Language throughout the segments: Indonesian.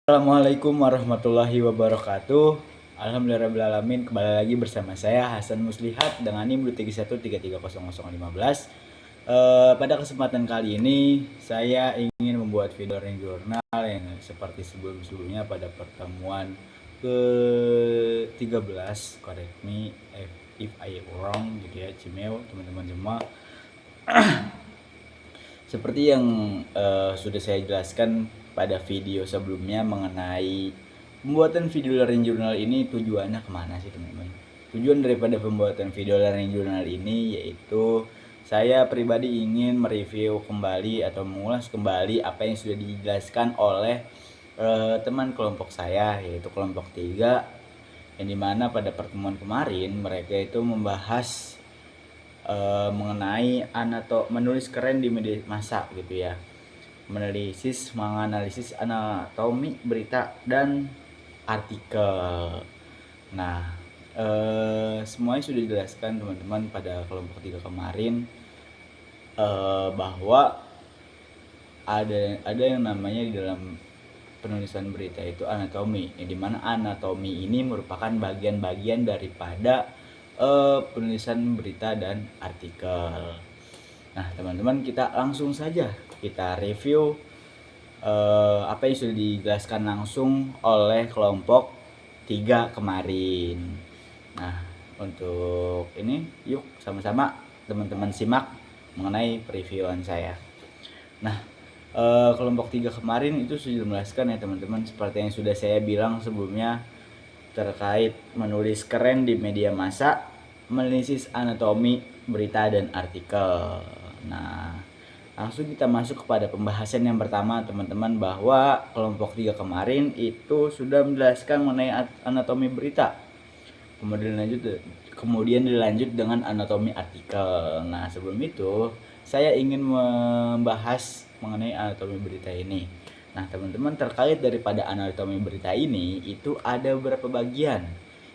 Assalamualaikum warahmatullahi wabarakatuh. Alhamdulillahirrahmanirrahim. Kembali lagi bersama saya Hasan Muslihat dengan NIM 231330015. Pada kesempatan kali ini saya ingin membuat video learning journal yang seperti sebelum-sebelumnya pada pertemuan ke-13, correct me if I wrong gitu ya, Cimeo teman-teman semua. Seperti yang sudah saya jelaskan pada video sebelumnya mengenai pembuatan video learning journal ini, tujuannya kemana sih teman-teman? Tujuan daripada pembuatan video learning journal ini yaitu saya pribadi ingin mereview kembali atau mengulas kembali apa yang sudah dijelaskan oleh teman kelompok saya, yaitu kelompok 3, yang dimana pada pertemuan kemarin mereka itu membahas mengenai menulis keren di media massa gitu ya, menganalisis anatomi berita dan artikel. Nah, semuanya sudah dijelaskan teman-teman pada kelompok 3 kemarin, bahwa ada yang namanya di dalam penulisan berita itu anatomi, yang dimana anatomi ini merupakan bagian-bagian daripada penulisan berita dan artikel. Nah teman-teman, kita langsung saja kita review apa yang sudah dijelaskan langsung oleh kelompok 3 kemarin. Nah untuk ini yuk sama-sama teman-teman simak mengenai previewan saya. Nah kelompok 3 kemarin itu sudah menjelaskan ya teman-teman, seperti yang sudah saya bilang sebelumnya terkait menulis keren di media massa, menganalisis anatomi berita dan artikel. Nah langsung kita masuk kepada pembahasan yang pertama teman-teman, bahwa kelompok 3 kemarin itu sudah menjelaskan mengenai anatomi berita, kemudian dilanjut dengan anatomi artikel. Nah sebelum itu saya ingin membahas mengenai anatomi berita ini. Nah teman-teman, terkait daripada anatomi berita ini itu ada beberapa bagian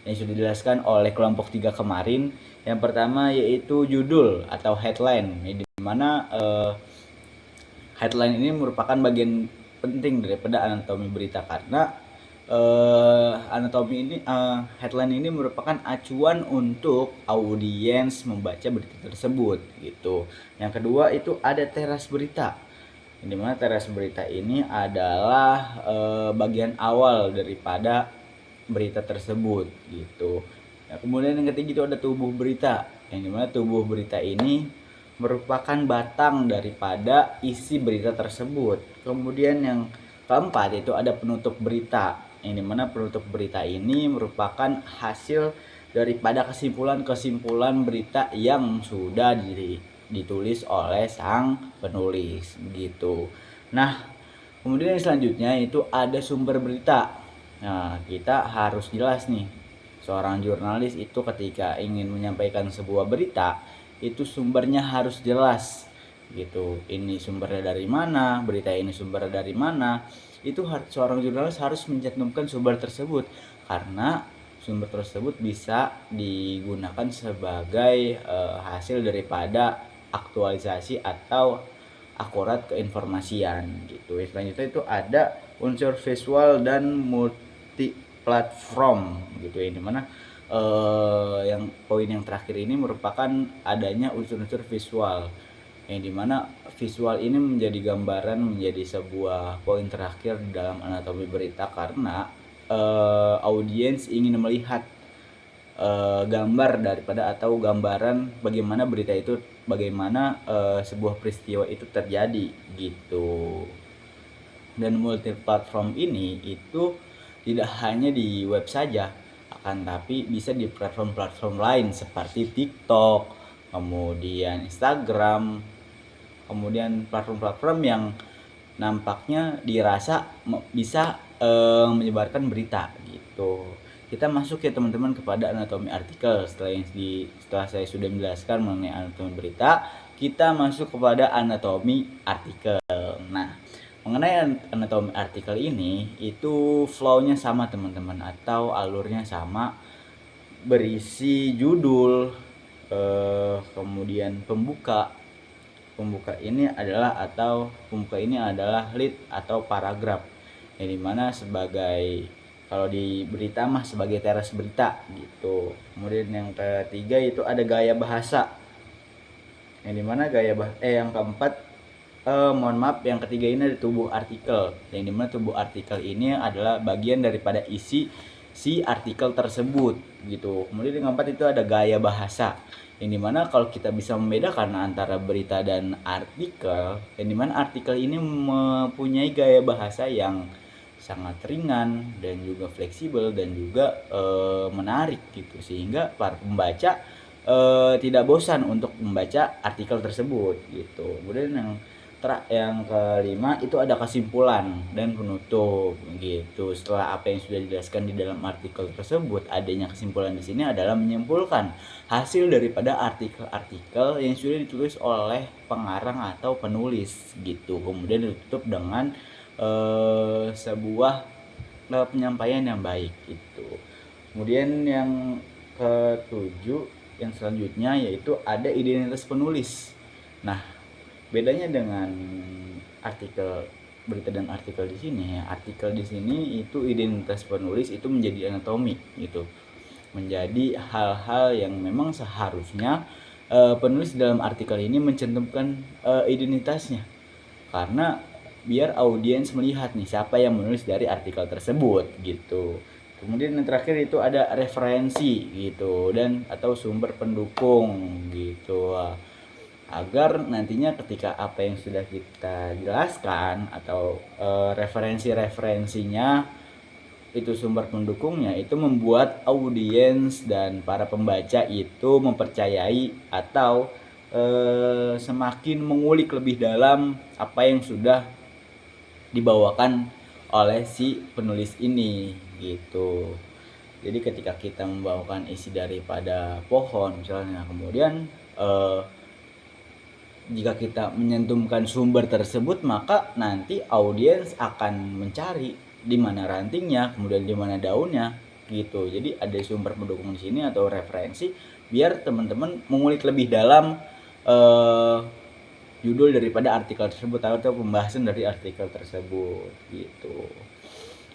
yang sudah dijelaskan oleh kelompok 3 kemarin. Yang pertama yaitu judul atau headline, di mana headline ini merupakan bagian penting daripada anatomi berita, karena headline ini merupakan acuan untuk audiens membaca berita tersebut gitu. Yang kedua itu ada teras berita, di mana teras berita ini adalah bagian awal daripada berita tersebut gitu. Nah, kemudian yang ketiga itu ada tubuh berita, yang dimana tubuh berita ini merupakan batang daripada isi berita tersebut. Kemudian yang keempat itu ada penutup berita, yang dimana penutup berita ini merupakan hasil daripada kesimpulan-kesimpulan berita yang sudah ditulis oleh sang penulis begitu. Nah kemudian yang selanjutnya itu ada sumber berita. Nah kita harus jelas nih, seorang jurnalis itu ketika ingin menyampaikan sebuah berita itu sumbernya harus jelas gitu. Ini sumbernya dari mana, berita ini sumbernya dari mana, itu seorang jurnalis harus mencantumkan sumber tersebut, karena sumber tersebut bisa digunakan sebagai hasil daripada aktualisasi atau akurat keinformasian gitu. Selanjutnya itu ada unsur visual dan multi platform gitu ya, dimana yang poin yang terakhir ini merupakan adanya unsur-unsur visual, yang dimana visual ini menjadi gambaran, menjadi sebuah poin terakhir dalam anatomi berita, karena audiens ingin melihat gambar daripada atau gambaran bagaimana berita itu, bagaimana sebuah peristiwa itu terjadi gitu. Dan multi platform ini itu tidak hanya di web saja, akan tapi bisa di platform-platform lain seperti TikTok, kemudian Instagram, kemudian platform-platform yang nampaknya dirasa bisa menyebarkan berita gitu. Kita masuk ya teman-teman kepada anatomi artikel. Setelah saya sudah menjelaskan mengenai anatomi berita, kita masuk kepada anatomi artikel. Nah mengenai anatomi artikel ini itu flow-nya sama teman-teman, atau alurnya sama, berisi judul, kemudian pembuka ini adalah lead atau paragraf, yang dimana sebagai, kalau di berita mah sebagai teras berita gitu. Kemudian yang ketiga itu ada gaya bahasa, yang dimana yang keempat, mohon maaf, yang ketiga ini ada tubuh artikel, yang dimana tubuh artikel ini adalah bagian daripada isi si artikel tersebut gitu. Kemudian yang keempat itu ada gaya bahasa, yang dimana kalau kita bisa membedakan antara berita dan artikel, yang dimana artikel ini mempunyai gaya bahasa yang sangat ringan dan juga fleksibel dan juga menarik gitu, sehingga para pembaca tidak bosan untuk membaca artikel tersebut gitu. Kemudian yang kelima itu ada kesimpulan dan penutup gitu. Setelah apa yang sudah dijelaskan di dalam artikel tersebut, adanya kesimpulan di sini adalah menyimpulkan hasil daripada artikel-artikel yang sudah ditulis oleh pengarang atau penulis gitu. Kemudian ditutup dengan sebuah penyampaian yang baik gitu. Kemudian yang ketujuh, yang selanjutnya yaitu ada identitas penulis. Nah, bedanya dengan artikel berita dan artikel di sini, artikel di sini itu identitas penulis itu menjadi anatomi gitu, menjadi hal-hal yang memang seharusnya penulis dalam artikel ini mencantumkan identitasnya, karena biar audiens melihat nih siapa yang menulis dari artikel tersebut gitu. Kemudian yang terakhir itu ada referensi gitu dan atau sumber pendukung gitu, agar nantinya ketika apa yang sudah kita jelaskan atau referensi-referensinya itu sumber pendukungnya itu membuat audiens dan para pembaca itu mempercayai atau semakin mengulik lebih dalam apa yang sudah dibawakan oleh si penulis ini gitu. Jadi ketika kita membawakan isi daripada pohon misalnya, kemudian jika kita menyentumkan sumber tersebut, maka nanti audiens akan mencari di mana rantingnya, kemudian di mana daunnya gitu. Jadi ada sumber pendukung di sini atau referensi biar teman-teman mengulik lebih dalam judul daripada artikel tersebut atau pembahasan dari artikel tersebut gitu.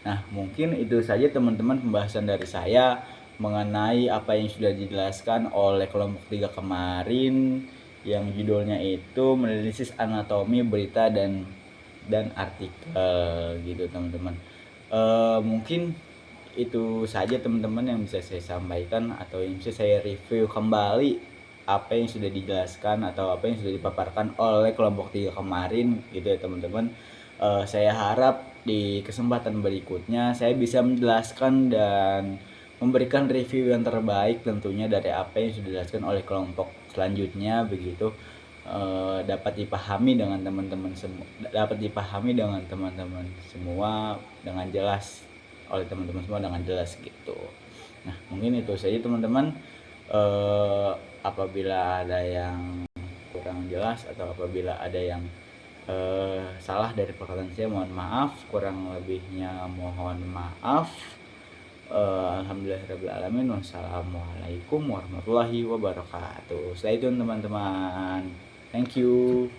Nah, mungkin itu saja teman-teman pembahasan dari saya mengenai apa yang sudah dijelaskan oleh kelompok 3 kemarin, yang judulnya itu menganalisis anatomi berita dan artikel gitu teman-teman. Mungkin itu saja teman-teman yang bisa saya sampaikan atau yang bisa saya review kembali apa yang sudah dijelaskan atau apa yang sudah dipaparkan oleh kelompok 3 kemarin gitu ya teman-teman. Saya harap di kesempatan berikutnya saya bisa menjelaskan dan memberikan review yang terbaik tentunya dari apa yang sudah dijelaskan oleh kelompok selanjutnya begitu, dapat dipahami dengan teman-teman semua dengan jelas oleh teman-teman semua dengan jelas gitu. Nah, mungkin itu saja teman-teman. Apabila ada yang kurang jelas atau apabila ada yang salah dari perkataan saya, mohon maaf, kurang lebihnya mohon maaf. Alhamdulillahirrahmanirrahim. Wassalamualaikum warahmatullahi wabarakatuh. Stay tune teman-teman. Thank you.